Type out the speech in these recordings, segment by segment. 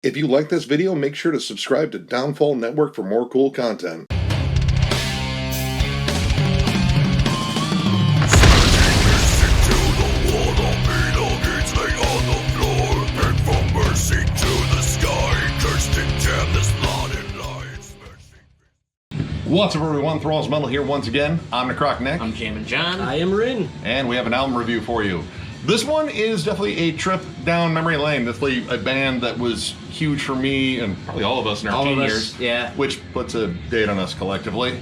If you like this video, make sure to subscribe to Downfall Network for more cool content. What's up, everyone? Thralls Metal here once again. I'm Necrotic Nick. I'm Jammin Jon. I am Rin. And we have an album review for you. This one is definitely a trip down memory lane. Definitely a band that was huge for me and probably all of us in our teen years. Yeah. Which puts a date on us collectively.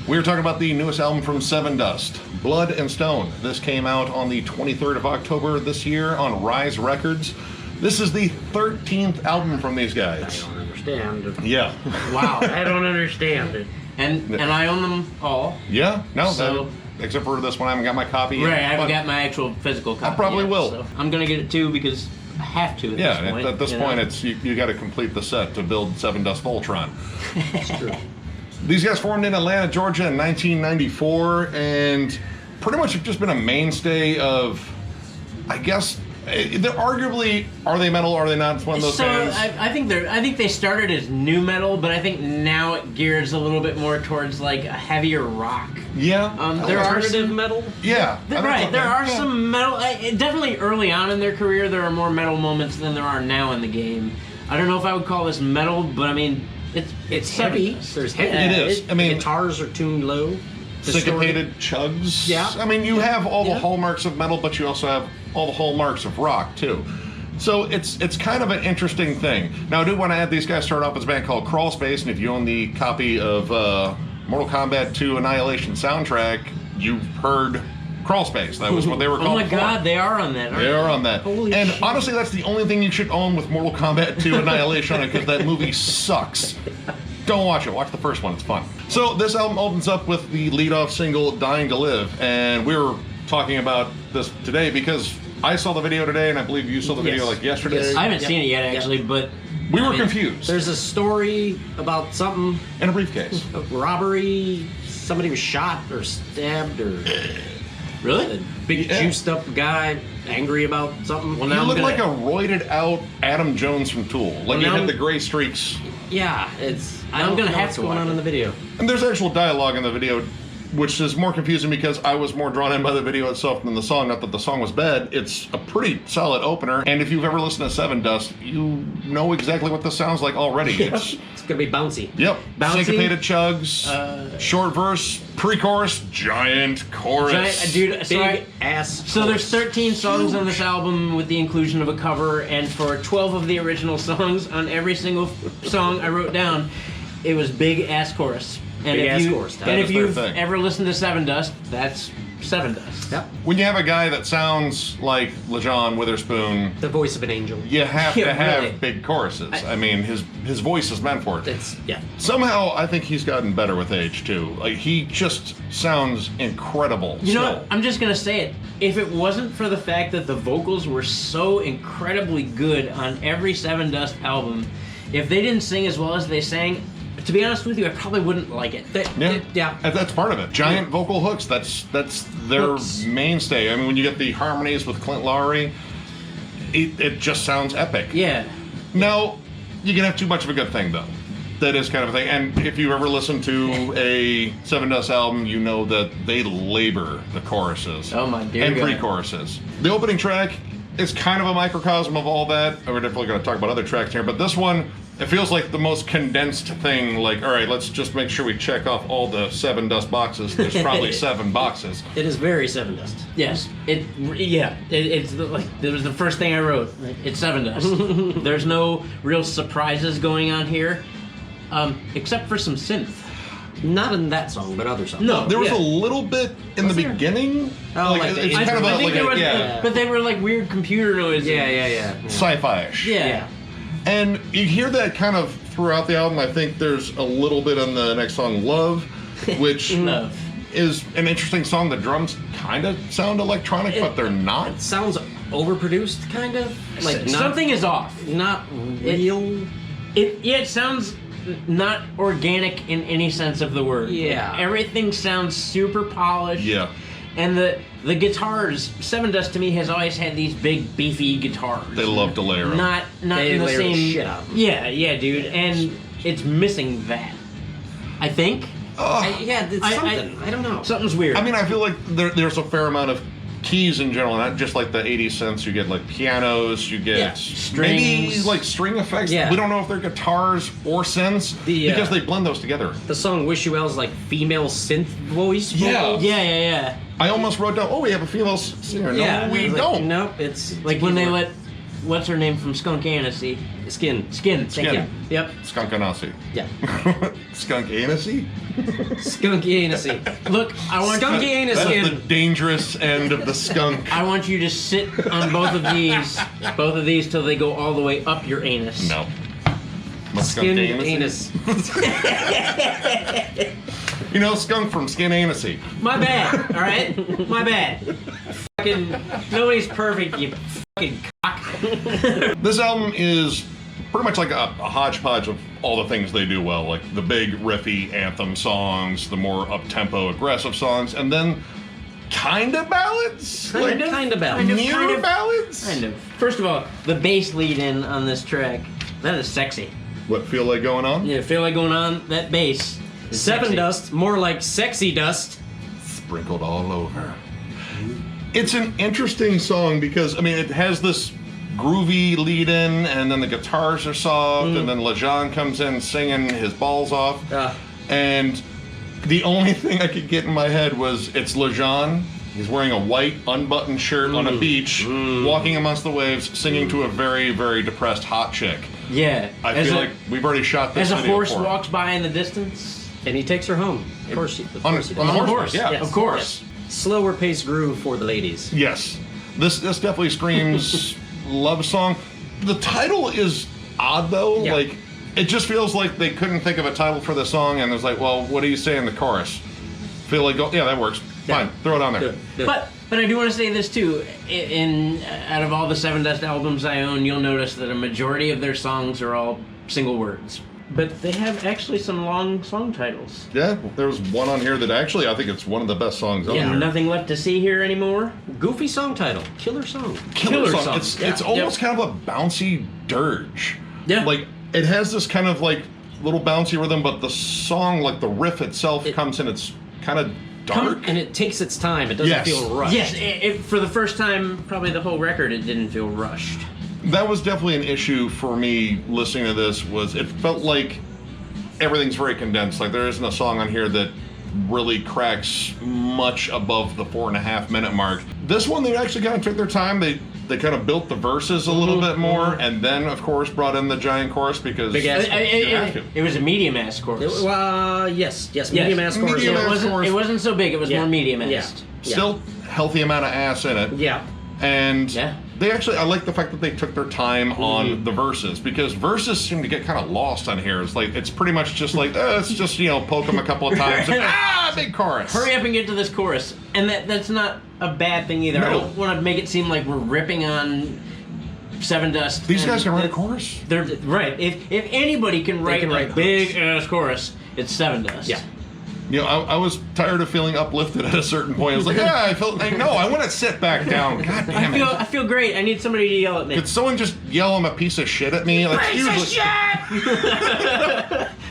We were talking about the newest album from Sevendust, Blood and Stone. This came out on the 23rd of October this year on Rise Records. This is the 13th album from these guys. I don't understand. Yeah. Wow. I don't understand it. And I own them all. Yeah? No, So- except for this one, I haven't got my copy yet. Right, I haven't got my actual physical copy. I probably yet, will. So I'm gonna get it too because I have to at Yeah, this point. at this point, it's you got to complete the set to build Sevendust Voltron. It's true. These guys formed in Atlanta, Georgia in 1994, and pretty much have just been a mainstay of, I guess, they're arguably, are they metal, are they not? It's one of those bands. I think they started as new metal, but I think now it gears a little bit more towards like a heavier rock. Yeah. There are Alternative some, metal? Yeah. I think right. so, There yeah. are some metal. Definitely early on in their career, there are more metal moments than there are now in the game. I don't know if I would call this metal, but I mean, it's heavy. Sevendust. There's heavy. It is. I mean, the guitars are tuned low. Syncopated chugs. Yeah. I mean, you have all the Yeah. hallmarks of metal, but you also have all the hallmarks of rock, too. So it's kind of an interesting thing. Now, I do want to add, these guys started off as a band called Crawl Space, and if you own the copy of Mortal Kombat 2 Annihilation soundtrack, you've heard Crawl Space. That was what they were called. Oh my before. God, they are on that. Aren't They are on that. Holy and shit. honestly, that's the only thing you should own with Mortal Kombat 2 Annihilation on it, because that movie sucks. Don't watch it. Watch the first one. It's fun. So this album opens up with the lead-off single, Dying to Live. And we were talking about this today because I saw the video today, and I believe you saw the video like yesterday. Yes. I haven't seen it yet, actually, but We I were mean, confused. There's a story about something, In a briefcase. a robbery, somebody was shot or stabbed or Really? a big Yeah. juiced up guy angry about something. Well, You now look I'm like gonna- a roided out Adam Jones from Tool. Like he now had I'm- the gray streaks. Yeah, it's. I'm I don't gonna know have what's to going watch on it. in the video. And there's actual dialogue in the video, which is more confusing because I was more drawn in by the video itself than the song. Not that the song was bad. It's a pretty solid opener. And if you've ever listened to Sevendust, you know exactly what this sounds like already. It's, It's gonna be bouncy. yep. Bouncy. Syncopated chugs, short verse, pre-chorus, giant chorus. Dude, so, Big ass. so there's chorus. 13 songs on this album with the inclusion of a cover, and for 12 of the original songs, on every single song I wrote down, it was big ass chorus. And Big if ass you, chorus. That And is if their you've thing. ever listened to Sevendust, that's Sevendust. Yep. When you have a guy that sounds like LeJean Witherspoon, The voice of an angel. you have Yeah, to have really. big choruses. I mean, his voice is meant for it. It's Somehow, I think he's gotten better with age too. Like he just sounds incredible. You know, still. I'm just gonna say it. If it wasn't for the fact that the vocals were so incredibly good on every Sevendust album, if they didn't sing as well as they sang, to be honest with you, I probably wouldn't like it. Yeah, that's part of it. Giant vocal hooks. That's their Hooks. mainstay. I mean, when you get the harmonies with Clint Lowry, it just sounds epic. Yeah. Now, you can have too much of a good thing though. That is kind of a thing. And if you've ever listened to a Sevendust album, you know that they labor the choruses. Oh my dear And God. pre-choruses. The opening track is kind of a microcosm of all that. We're definitely going to talk about other tracks here, but this one, it feels like the most condensed thing. Like, all right, let's just make sure we check off all the Sevendust boxes. There's probably 7 boxes. It is very Sevendust. Yes. It's like it was the first thing I wrote. It's Sevendust. There's no real surprises going on here, except for some synth. Not in that song, but other songs. No. There was Yeah. a little bit in the there? beginning. Oh, like the it's I kind of a, think like there a, was, yeah, but they were like weird computer noises. Yeah. sci-fi-ish. Yeah. Yeah. And you hear that kind of throughout the album. I think there's a little bit on the next song, Love, which Love. is an interesting song. The drums kind of sound electronic, but they're not. It sounds overproduced, kind of. Like not, Something is off. not real. It sounds not organic in any sense of the word. Yeah. Everything sounds super polished. Yeah. And the guitars, Sevendust to me has always had these big beefy guitars. They love to layer them. Not They in the layer the same. shit out of them. Yeah, dude, and it's missing that. I think Yeah, it's something. I don't know. something's weird. I mean, I feel like there's a fair amount of keys in general, not just like the 80 synths. You get like pianos, you get maybe strings. like string effects. Yeah. We don't know if they're guitars or synths because they blend those together. The song "Wish You Well's" like female synth voice. Yeah. vocals. yeah. I almost wrote down, we have a female singer. Yeah, No, we like, don't. Nope, it's Like when they keyboard. what's her name from Skunk Anansie? Skin. Skin. Skin. Thank you. Yep. Skunk Anansie. Yeah. Skunk Anansie? Skunky anusy. Look, I want Skunky you, anus That's the skin. dangerous end of the skunk. I want you to sit on both of these till they go all the way up your anus. No. My skunk Skin Anansie? anus. You know, skunk from Skin Anansie. My bad. All right, my bad. Fucking nobody's perfect. You fucking cock. This album is pretty much like a hodgepodge of all the things they do well, like the big riffy anthem songs, the more up-tempo aggressive songs, and then kind of ballads? Kind of ballad. Near ballads? Kind of. First of all, the bass lead in on this track, that is sexy. What feel like going on? Yeah, feel like going on that bass. is sexy. Sevendust, more like sexy dust. Sprinkled all over. It's an interesting song because, I mean, it has this groovy lead in, and then the guitars are soft, and then Lejean comes in singing his balls off. And the only thing I could get in my head was it's Lejean. He's wearing a white unbuttoned shirt on a beach, walking amongst the waves, singing to a very, very depressed hot chick. Yeah. I feel like we've already shot this As a video horse for him. walks by in the distance. And he takes her home. Of course he On does. the On the horse, horse, yeah, yes. of course. Slower pace groove for the ladies. Yes. This definitely screams love song. The title is odd though. Yeah. Like, it just feels like they couldn't think of a title for the song, and it's like, well, what do you say in the chorus? Feel like, yeah, that works. Fine, throw it on there. Good. But I do want to say this too. Out of all the Sevendust albums I own, you'll notice that a majority of their songs are all single words. But they have actually some long song titles. Yeah, there was one on here that actually I think it's one of the best songs on here. Nothing left to see here anymore. Goofy song title. Killer song. Killer song. song. It's almost kind of a bouncy dirge. Yeah. Like, it has this kind of like little bouncy rhythm, but the song, like the riff itself, comes in. It's kind of dark. And it takes its time. It doesn't Yes. feel rushed. Yes, for the first time, probably the whole record, it didn't feel rushed. That was definitely an issue for me listening to this. Was it felt like everything's very condensed. Like, there isn't a song on here that really cracks much above the 4.5 minute mark. This one, they actually kind of took their time. They kind of built the verses a little bit more, and then of course brought in the giant chorus because Big ass- you have to. It was a medium ass chorus. Yes, medium ass chorus. Medium ass chorus. It wasn't so big. It was more medium ass. Yeah. Still healthy amount of ass in it. Yeah. And Yeah. they actually, I like the fact that they took their time on the verses, because verses seem to get kind of lost on here. It's like, it's pretty much just like, it's just, poke them a couple of times and, big chorus. Hurry up and get to this chorus. And that's not a bad thing either. I No. don't want to make it seem like we're ripping on Sevendust. These and guys can write a chorus? They're right. If anybody can write a big ass chorus, it's Sevendust. Yeah. I was tired of feeling uplifted at a certain point. I was like, I want to sit back down. God damn it. I feel great. I need somebody to yell at me. Could someone just yell I'm a piece of shit at me? Like,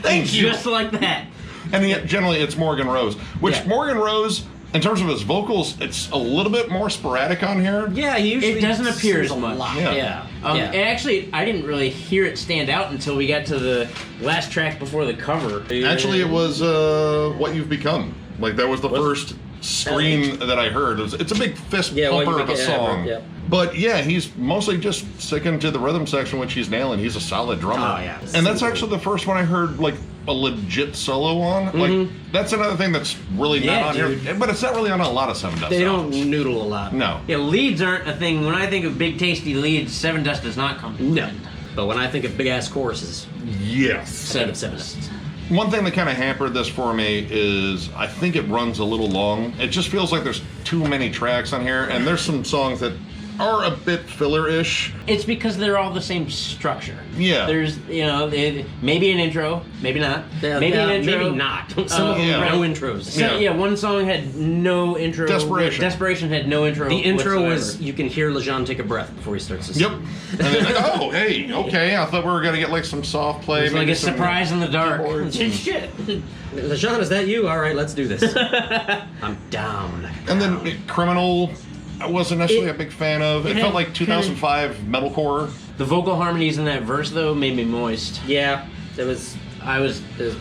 Thank you. Just like that. And yet, generally, it's Morgan Rose. Which, Morgan Rose, in terms of his vocals, it's a little bit more sporadic on here. Yeah, he usually It doesn't appear sings as a much. lot. Yeah. And actually, I didn't really hear it stand out until we got to the last track before the cover. Actually, it was What You've Become. Like, that was the first scream that I heard. It's a big fist pumper of a song. Yeah. But yeah, he's mostly just sticking to the rhythm section, which he's nailing. He's a solid drummer. Oh, yeah. And that's actually the first one I heard, like, a legit solo on. Like, that's another thing that's really not on here. But it's not really on a lot of Sevendust They don't albums. noodle a lot. No. Yeah, leads aren't a thing. When I think of big tasty leads, Sevendust does not come to No. mind. But when I think of big ass choruses, Yes. Sevendust. One thing that kind of hampered this for me is I think it runs a little long. It just feels like there's too many tracks on here, and there's some songs that are a bit filler-ish. It's because they're all the same structure. Yeah. There's, maybe an intro, maybe not. Maybe an intro. Maybe not. Some of them yeah. no intros. So, one song had no intro. Desperation. Desperation had no intro. The intro whatsoever. was, you can hear Lejean take a breath before he starts to Yep. sing. And then, oh, hey, okay, I thought we were going to get like some soft play. It's like maybe a some surprise in the dark. keyboards and- Shit. Lejean, is that you? All right, let's do this. I'm down. And then Criminal, I wasn't necessarily a big fan of. It felt like 2005 metalcore. The vocal harmonies in that verse, though, made me moist. Yeah, it was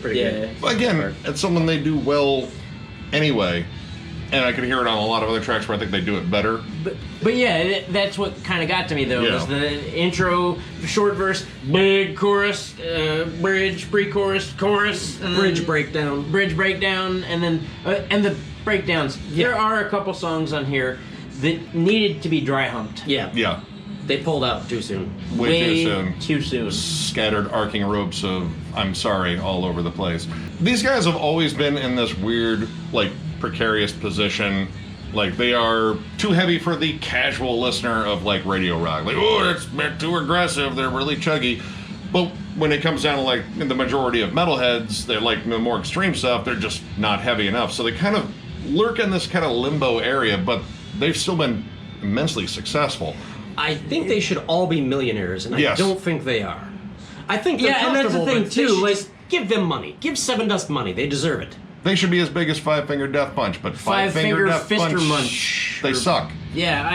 pretty good. But again, it's something they do well anyway. And I could hear it on a lot of other tracks where I think they do it better. But yeah, that's what kind of got to me though. Yeah. Was the intro, short verse, big chorus, bridge, pre-chorus, chorus, and Bridge breakdown. and then and the breakdowns. Yeah. There are a couple songs on here that needed to be dry humped. Yeah. Yeah. They pulled out too soon. Way too soon. Too soon. Scattered arcing ropes of I'm sorry all over the place. These guys have always been in this weird, like, precarious position. Like, they are too heavy for the casual listener of, like, radio rock. Like, oh, that's too aggressive, they're really chuggy. But when it comes down to, like, the majority of metalheads, they're, like, the more extreme stuff, they're just not heavy enough. So they kind of lurk in this kind of limbo area, but they've still been immensely successful. I think they should all be millionaires, and I Yes. don't think they are. I think they're Yeah, and that's the comfortable, thing, but too, they should like- just give them money. Give Sevendust money. They deserve it. They should be as big as Five Finger Death Punch, but Five Finger Death Fister Punch, Munch. they suck. Yeah,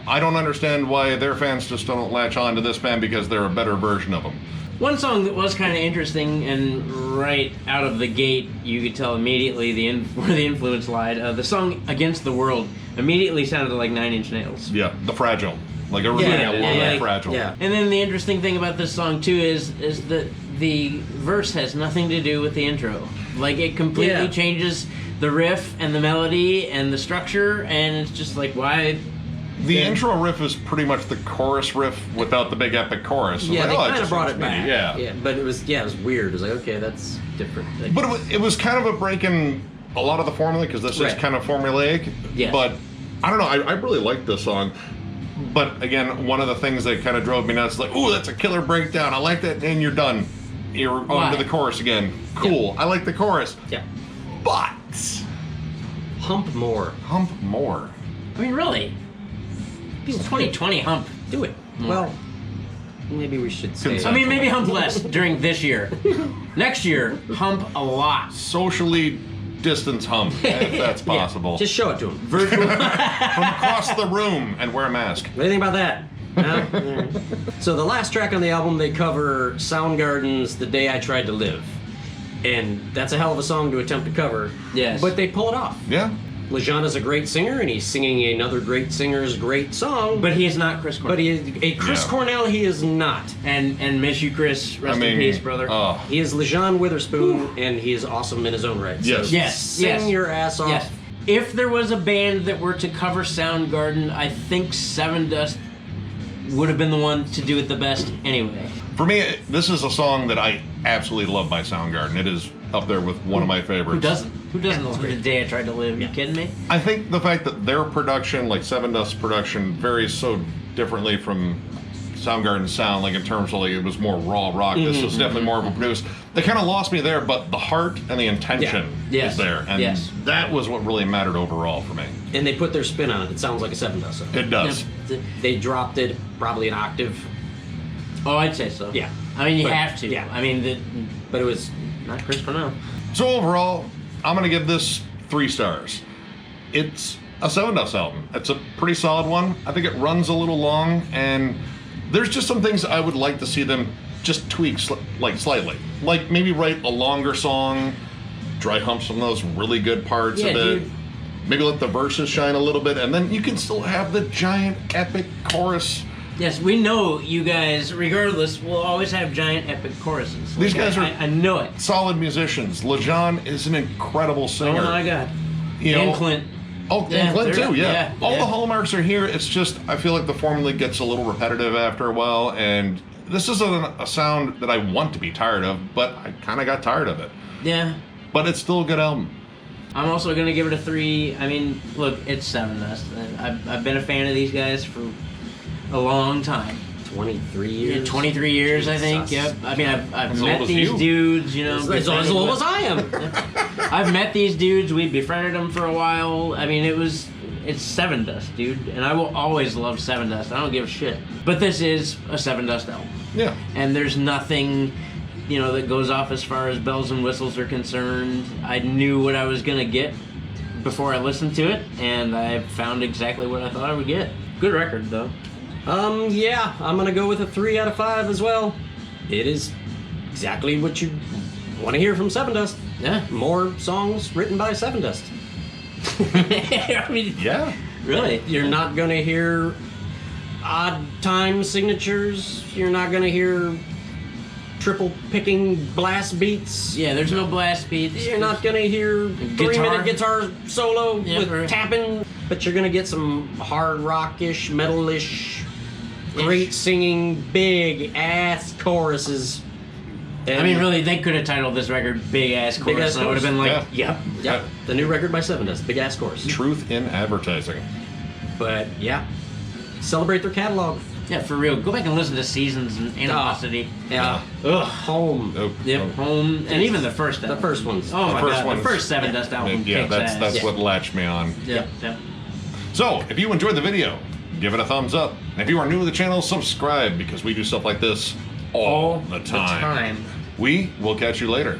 I don't understand why their fans just don't latch on to this band because they're a better version of them. One song that was kind of interesting, and right out of the gate, you could tell immediately where the influence lied. The song "Against the World" immediately sounded like Nine Inch Nails. Yeah, the Fragile. Like everybody Yeah, got yeah, like Fragile. yeah. And then the interesting thing about this song too is that the verse has nothing to do with the intro. Like it completely Yeah. changes the riff and the melody and the structure, and it's just like why. The intro riff is pretty much the chorus riff without the big epic chorus. It's Yeah, like, they oh, kind of just brought sounds it back. neat. Yeah. But it was weird. It was like, okay, that's different. Like, But it was kind of a break in a lot of the formula because this is Right. kind of formulaic. Yes. But I don't know. I really like this song. But again, one of the things that kind of drove me nuts is like, ooh, that's a killer breakdown. I like that. And you're done. You're on Why? to the chorus again. Cool. I like the chorus. yeah. But Hump more. hump more. I mean, really, it's 2020 hump. Do it. Well, maybe we should say. Consent. I mean, maybe hump less during this year. Next year, hump a lot. Socially distance hump, if that's Yeah, possible. just show it to him. Virtual. From across the room and wear a mask. What do you think about that? No? So the last track on the album, they cover Soundgarden's "The Day I Tried to Live," and that's a hell of a song to attempt to cover. Yes. But they pull it off. Yeah. Lejean is a great singer, and he's singing another great singer's great song. But he is not Chris Cornell. But he is a Chris Yeah. Cornell. He is not. and miss you, Chris. Rest I mean, in peace, brother. Oh, He is Lejean Witherspoon, and he is awesome in his own right. So Yes. Yes, sing yes. your ass off. Yes. If there was a band that were to cover Soundgarden, I think Sevendust would have been the one to do it the best anyway. for me, this is a song that I absolutely love by Soundgarden. It is up there with one of my favorites. Who doesn't? Who doesn't love The Day I Tried to Live? You kidding me? I think the fact that their production, like Sevendust's production, varies so differently from Soundgarden's sound, like in terms of like it was more raw rock. This was definitely more of a produced. They kind of lost me there, but the heart and the intention Yeah. Yes. is there, and Yes. that was what really mattered overall for me. And they put their spin on it. It sounds like a Sevendust song. It does. They dropped it probably an octave, Oh, I'd say so. Yeah. I mean, you But- have to. yeah. I mean, but it was not Chris Cornell. So overall, I'm gonna give this 3 stars. It's a Sevendust album. It's a pretty solid one. I think it runs a little long, and there's just some things I would like to see them just tweak slightly. Like maybe write a longer song, dry hump some of those really good parts Yeah, of it. dude. Maybe let the verses shine a little bit, and then you can still have the giant epic chorus. Yes, we know you guys, regardless, will always have giant epic choruses. These Like, guys are- I know it. Solid musicians. Lejean is an incredible singer. Oh my god. You know, And Clint. Oh, Yeah, and Clint they're- too, yeah. yeah, All yeah. the hallmarks are here. It's just, I feel like the formula gets a little repetitive after a while, and this isn't a sound that I want to be tired of, but I kind of got tired of it. Yeah. But it's still a good album. I'm also gonna give it a 3. I mean, look, it's Sevendust. I've been a fan of these guys for a long time. 23 years. 23 years, I think. Jesus. Yep. I mean, I've As met old as these you. dudes. You know, As old as I am. I've met these dudes. We befriended them for a while. I mean, it's Sevendust, dude, and I will always love Sevendust. I don't give a shit. But this is a Sevendust album. Yeah. And there's nothing, you know, that goes off as far as bells and whistles are concerned. I knew what I was gonna get before I listened to it, and I found exactly what I thought I would get. Good record, though. Yeah, I'm gonna go with a 3 out of 5 as well. It is exactly what you want to hear from Sevendust. Yeah. More songs written by Sevendust. I mean, Yeah. really. You're not gonna hear odd time signatures. You're not gonna hear triple picking blast beats. Yeah, there's no blast beats. You're not gonna hear 3-minute guitar solo Yeah, with right. tapping, but you're gonna get some hard rockish, metalish, great singing, big ass choruses. I mean, really, they could have titled this record "Big Ass Chorus," Big Ass and I would have been like, Yeah. Yep, the new record by Sevendust, big ass chorus. Truth in advertising. But yeah, celebrate their catalog. "Yeah, for real." Go back and listen to "Seasons" and "Animosity." Yeah, Ugh. home. Oh, Yep, oh. "Home," and even the first album. The first ones. Oh my first god, one's- the first Sevendust album Yeah, kicks that's ass. Yeah. what latched me on. Yep, yep. So, if you enjoyed the video, give it a thumbs up. And if you are new to the channel, subscribe because we do stuff like this all the time. We will catch you later.